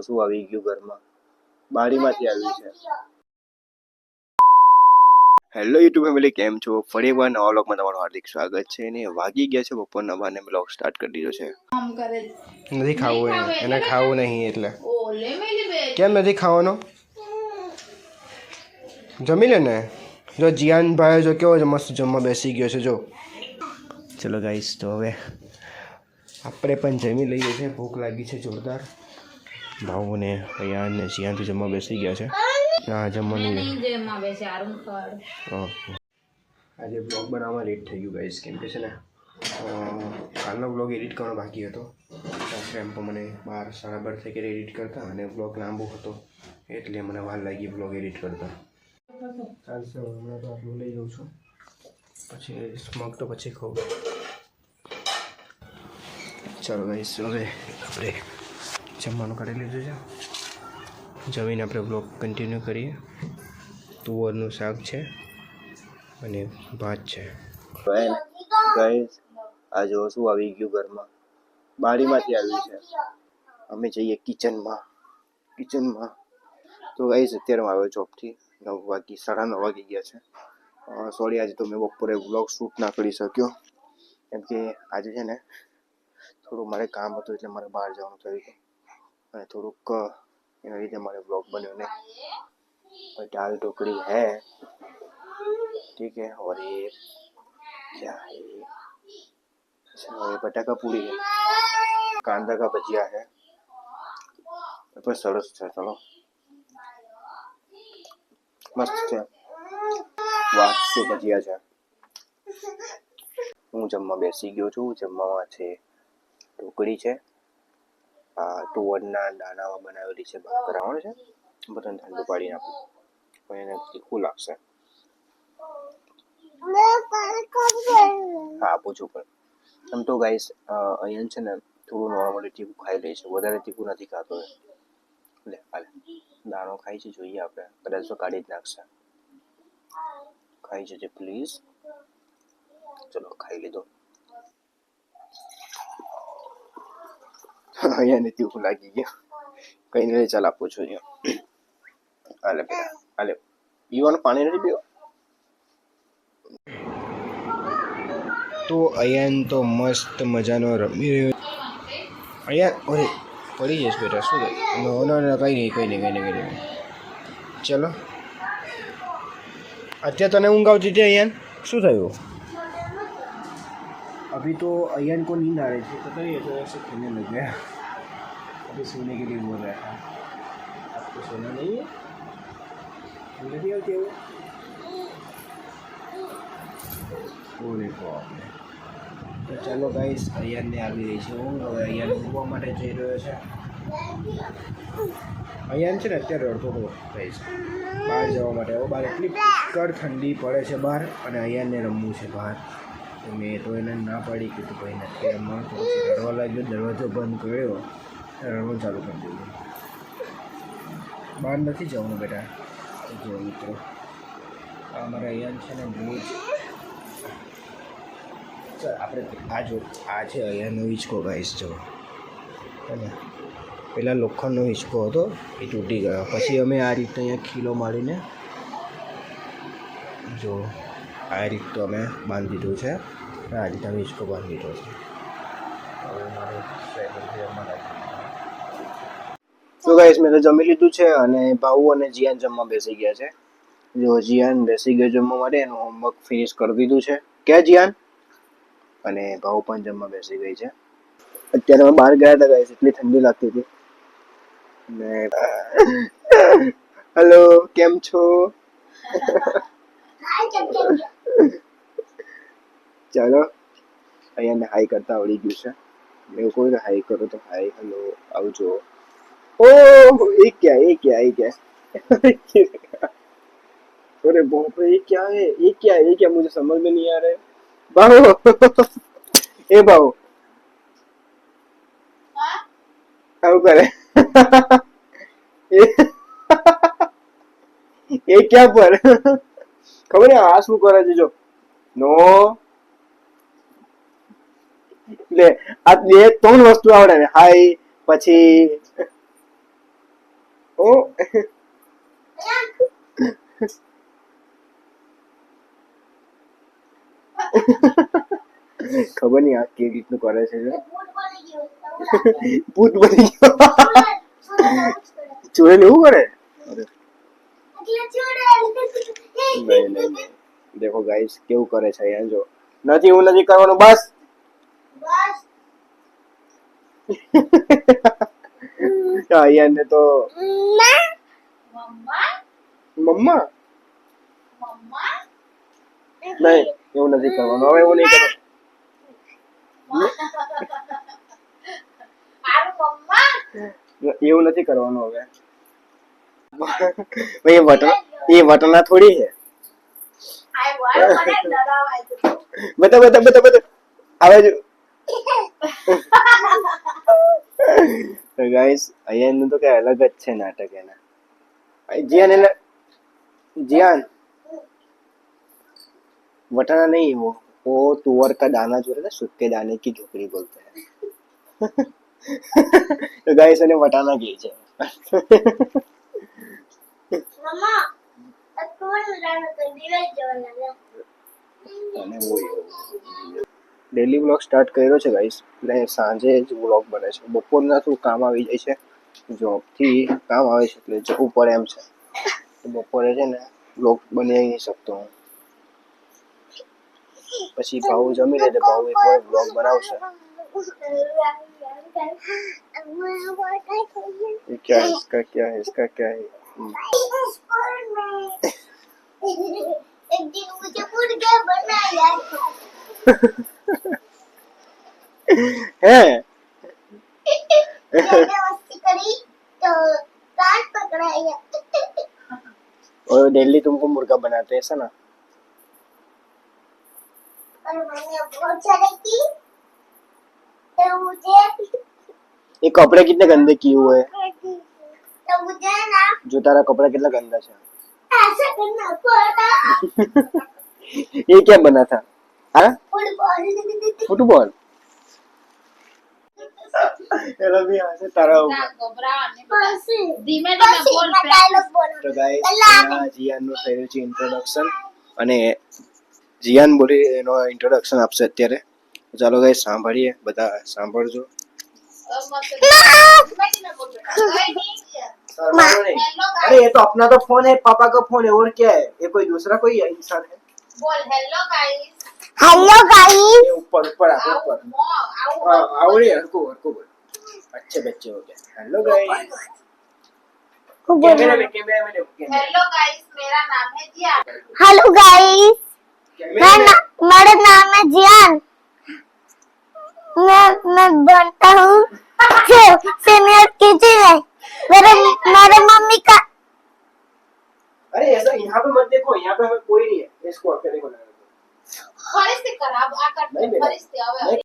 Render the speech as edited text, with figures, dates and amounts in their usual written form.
શું આવી ગયું ઘરમાં, બારીમાંથી આવ્યું છે. હેલો યુટ્યુબ ફેમિલી, કેમ છો? ફરી એકવાર નવા વ્લોગમાં તમારું હાર્દિક સ્વાગત છે. ને વાગી ગયા છે બપોરના 12 ને વ્લોગ સ્ટાર્ટ કરી દીધો છે. નથી ખાવું એને ખાવું નહીં એટલે કેમ નથી ખાવાનો? જમી લે ને. જો જીયાન ભાઈ જો કેવો છે, મસ્ત જમવા બેસી ગયો છે. જો ચલો ગાઈસ, તો હવે આપણે પણ જમી લઈએ છીએ. ભૂખ લાગી છે જોરદાર. ભાઉ ને અહીંયા ને જીયાનથી જમવા બેસી ગયા છે. હા, જમવાની આજે બ્લોગ બનાવવામાં લેટ થઈ ગયું ગાઈસ, કેમ કે છે ને કાલનો બ્લોગ એડિટ કરવાનો બાકી હતો. એમ પણ મને 12 સાડા 12 થઈ ગયા એડિટ કરતા, અને બ્લોગ લાંબો હતો એટલે મને વાર લાગી બ્લોગ એડિટ કરતા. ચાલશે, હમણાં તો આટલું લઈ જાઉં છું, પછી સ્મોક તો પછી ખાઉં. ચાલો ગાઈસ, હવે આપણે જમવાનું કાઢી લીધું છે. જમીને આપણે બ્લોગ કન્ટિન્યુ કરીએ. તુવરનું શાક છે અને ભાત છે. ગાઈસ, આ જો શું આવી ગયું ઘરમાં, બારીમાંથી આવ્યું છે. અમે જઈએ કિચનમાં. તો ગાઈસ, અત્યારે આવ્યો જોબથી. 9 વાગી, 9:30 વાગી ગયા છે. સોરી, આજે તો મેં બપોરે વ્લોગ શૂટ ના કરી શક્યો, કેમ કે આજે છે ને થોડું મારે કામ હતું એટલે મારે બહાર જવાનું થયું હતું, અને થોડુંક એના લીધે મારે વ્લોગ બન્યો નહીં. दाल ढोकली है, ठीक है, और ये क्या है, ये बटाका पूरी है, कांदा का भजिया है, बस सरस છે. ચલો મસ્ત છે. વાહ, શું ભજીયા છે. હું જમવા બેસી ગયો છું. જમવામાં છે ઢોકળી છે, તુવરના દાણામાં બનાવેલી છે ભાખરાવણ છે. બધાને ઠંડુ પાડી નાખું પણ એને તીખું લાગશે. હા, આપું છું. પણ આમ તો ગાઈસ અહીંયા છે ને થોડું નોર્મલી તીખું ખાઈ લે છે, વધારે તીખું નથી ખાતો. લે હાલે, દાણો ખાઈ છે, જોઈએ આપણે, કદાચ તો કાઢી જ નાખશે. ખાઈ જજે પ્લીઝ. ચલો, ખાઈ લીધો. અહીંયા ને તીખું લાગી ગયું, કઈ નહીં. ચાલ, આપું છું. હાલે બેટા, હાલે. પીવાનું પાણી નથી પીવું. તો અહીંયા તો મસ્ત મજાનો રમી રહ્યો. અહીંયા ઓરે પડી જઈશ બેટા, શું કહે? ના, કઈ નહીં. ચલો, અત્યારે તને ઊંઘ આવતી હતી અહીંયા? શું થયું? अभी तो अयन को नींद आ रही थी, पता नहीं ऐसे खेलने लग गया. अभी सोने के लिए बोल रहा था. आपको सोना नहीं है? नहीं आती है वो देखो आपने. તો ચાલો ગાઈસ, અયનને આવી રહી છે ઊંઘ. હવે અયન ઊંઘવા માટે જઈ રહ્યો છે. અયન છે ને અત્યારે રડતો હતો ગાઈસ બહાર જવા માટે. હવે બહાર એટલી પુષ્કળ ઠંડી પડે છે બહાર, અને અયનને રમવું છે બહાર. મેં તો એને ના પાડી કે તું ભાઈ નથી રમવાનું, તો પછી રડવા લાગ્યો. દરવાજો બંધ કર્યો, રડવાનું ચાલુ કરી દીધું. બહાર નથી જવાનું બેટા. જો મિત્રો, અમારા અયન છે ને બહુ જ. ચાલ આપણે આ છે અયનનો હિંચકો ગાઈસ. જો અને પેલા લોખંડનો હિંચકો હતો, એ તૂટી ગયો. પછી અમે આ રીતે અહીંયા ખીલો મારીને જો આ રીત તો અમે બાંધી દીધું છે. આ રીતે અમે હિંચકો બાંધી દીધો છે. હવે મારે તો ગાઈસ, મેં તો જમી લીધું છે, અને ભાઉ અને જીયાન જમવા બેસી ગયા છે. જો જીયાન બેસી ગયો જમવા માટે, એનું હોમવર્ક ફિનિશ કરી દીધું છે. ક્યાં જીયાન? અને ભાઉ પણ જમવા બેસી ગઈ છે. અત્યારે અમે બહાર ગયા હતા ગાઈસ, એટલી ઠંડી લાગતી હતી. ને હેલો, કેમ છો? ચાલો, અહીંયા હાઈ કરતા આવડી ગયું છે. મેં કોઈ હાઈ કરો તો હાઈ, હેલો, આવજો. ओ ये क्या अरे बाप रे, ये क्या मुझे समझ में नहीं आ रहा है. बाबू ए बाबू क्या करे? ये क्या पर ખબર ને આ શું કરે છે? જો નો લે, આ બે ત્રણ વસ્તુ આવડે ને. હાય, પછી ओ ખબર નહીં આ કેવી રીતનું કરે છે ભૂત બની ગયો ચૂડેલ એવું કરે નહીં નહીં દેખો ગાઈસ કેવું કરે છે અહીંયા જો નથી એવું નથી કરવાનું બસ અહીંયા ને તો મમ્મા નહીં એવું નથી કરવાનું હવે એવું નહીં કરવાનું એવું નથી કરવાનું હવે ભાઈ એ વટના થોડી છે બતા બતા બતા બતા આવે જો તો ગાઈસ અહીંયા તો કઈ અલગ જ છે નાટક એના જીયાન એને જીયાન वटाना नहीं वो तुअर का दाना जो रहता है सूखे दाने की झोपड़ी बोलते हैं तो गाइस ने वटाना की है मम्मा अतकोन लाना तो दिवाई जवाना અને वो ડેલી વ્લોગ સ્ટાર્ટ કર્યો છે ગાઈસ એટલે સાંજે જ વ્લોગ બને છે બપોરના શું કામ આવી જાય છે જોબ થી કામ આવે છે એટલે જવું પડે એમ છે બપોરે છે ને વ્લોગ બનાવી નહીં શકતો હું પછી ભાવ જમી લે ભાવ એક વાર વ્લોગ બનાવશે क्या है इसका क्या है एक दिन मुझे मुर्गा बनाया है मैंने मस्ती करी तो कान पकड़ाया और डेली तुमको मुर्गा बनाते हैं ऐसा ना और मैंने बहुत सारे की तो मुझे ये कपड़े कितने गंदे किए हुए हैं तो मुझे ना जो तारा कपड़ा कितना गंदा है ऐसा करना पड़ा ये क्या बना था हाँ फुटबॉल फुटबॉल चलो भी यहाँ से तारा होगा बस ધીમે ધીમે બોલ डायलॉग बोलो તો ગાઈસ જીયાનનું થયું છે ઇન્ટ્રોડક્શન અને જીયાન બોલી એનો ઇન્ટ્રોડક્શન આપશે અત્યારે ચાલો ગાઈસ સાંભળીએ બધા સાંભળજો अरे ये तो अपना तो फोन है पापा का फोन है और क्या है ये कोई दूसरा कोई इंसान है બોલ હેલો ગાઈસ हेलो गाइस ये ऊपर ऊपर ऊपर आओ रे हरको बोल अच्छे बच्चे हो गए हेलो गाइस कैमरे में देखो હેલો ગાઈસ मेरा नाम है जिया हेलो गाइस मेरा नाम है जियान मैं बनता हूँ सीनियर केजी में मेरे मम्मी का अरे ऐसा यहाँ पे मत देखो यहाँ पे कोई नहीं है इसको अकेले को लगा दो ફરીથી કર આ કર नहीं बेटा ફરીથી હવે नहीं